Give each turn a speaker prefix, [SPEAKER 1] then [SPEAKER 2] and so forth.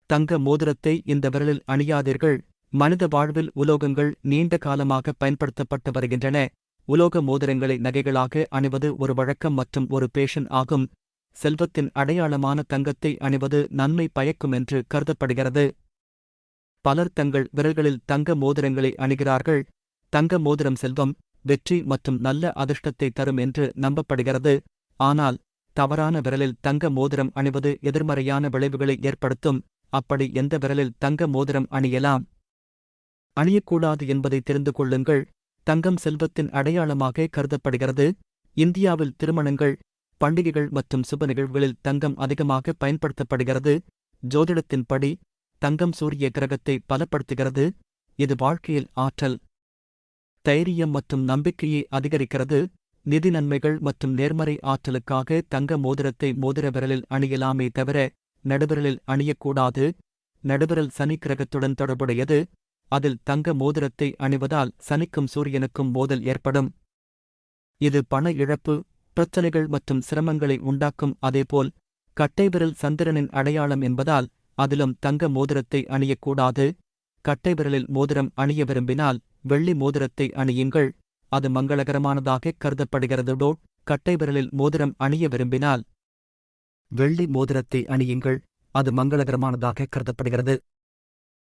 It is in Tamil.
[SPEAKER 1] தங்க மோதிரத்தை இந்த விரலில் அணியாதீர்கள். மனித வாழ்வில் உலோகங்கள் நீண்ட காலமாக பயன்படுத்தப்பட்டு வருகின்றன. உலோக மோதிரங்களை நகைகளாக அணிவது ஒரு வழக்கம் மற்றும் ஒரு பேஷன் ஆகும். செல்வத்தின் அடையாளமான தங்கத்தை அணிவது நன்மை பயக்கும் என்று கருதப்படுகிறது. பலர் தங்கள் விரல்களில் தங்க மோதிரங்களை அணிகிறார்கள். தங்க மோதிரம் செல்வம், வெற்றி மற்றும் நல்ல அதிர்ஷ்டத்தை தரும் என்று நம்பப்படுகிறது. ஆனால் தவறான விரலில் தங்க மோதிரம் அணிவது எதிர்மறையான விளைவுகளை ஏற்படுத்தும். அப்படி எந்த விரலில் தங்க மோதிரம் அணியலாம், அணியக்கூடாது என்பதை தெரிந்து கொள்ளுங்கள். தங்கம் செல்வத்தின் அடையாளமாக கருதப்படுகிறது. இந்தியாவில் திருமணங்கள், பண்டிகைகள் மற்றும் சுப நிகழ்வுகளில் தங்கம் அதிகமாக பயன்படுத்தப்படுகிறது. ஜோதிடத்தின்படி தங்கம் சூரிய கிரகத்தை பலப்படுத்துகிறது. இது வாழ்க்கையில் ஆற்றல், தைரியம் மற்றும் நம்பிக்கையை அதிகரிக்கிறது. நிதி நன்மைகள் மற்றும் நேர்மறை ஆற்றலுக்காக தங்க மோதிரத்தை மோதிர விரலில் அணியலாமே தவிர நடுவிரலில் அணியக்கூடாது. நடுவிரல் சனி கிரகத்துடன் தொடர்புடையது. அதில் தங்க மோதிரத்தை அணிவதால் சனிக்கும் சூரியனுக்கும் மோதல் ஏற்படும். இது பண இழப்பு, பிரச்சனைகள் மற்றும் சிரமங்களை உண்டாக்கும். அதேபோல் கட்டைவிரல் சந்திரனின் அடையாளம் என்பதால் அதிலும் தங்க மோதிரத்தை அணியக்கூடாது. கட்டைவிரலில் மோதிரம் அணிய விரும்பினால் வெள்ளி மோதிரத்தை அணியுங்கள். அது மங்களகரமானதாக கருதப்படுகிறது. கட்டைவிரலில் மோதிரம் அணிய விரும்பினால் வெள்ளி மோதிரத்தை அணியுங்கள். அது மங்களகரமானதாக கருதப்படுகிறது.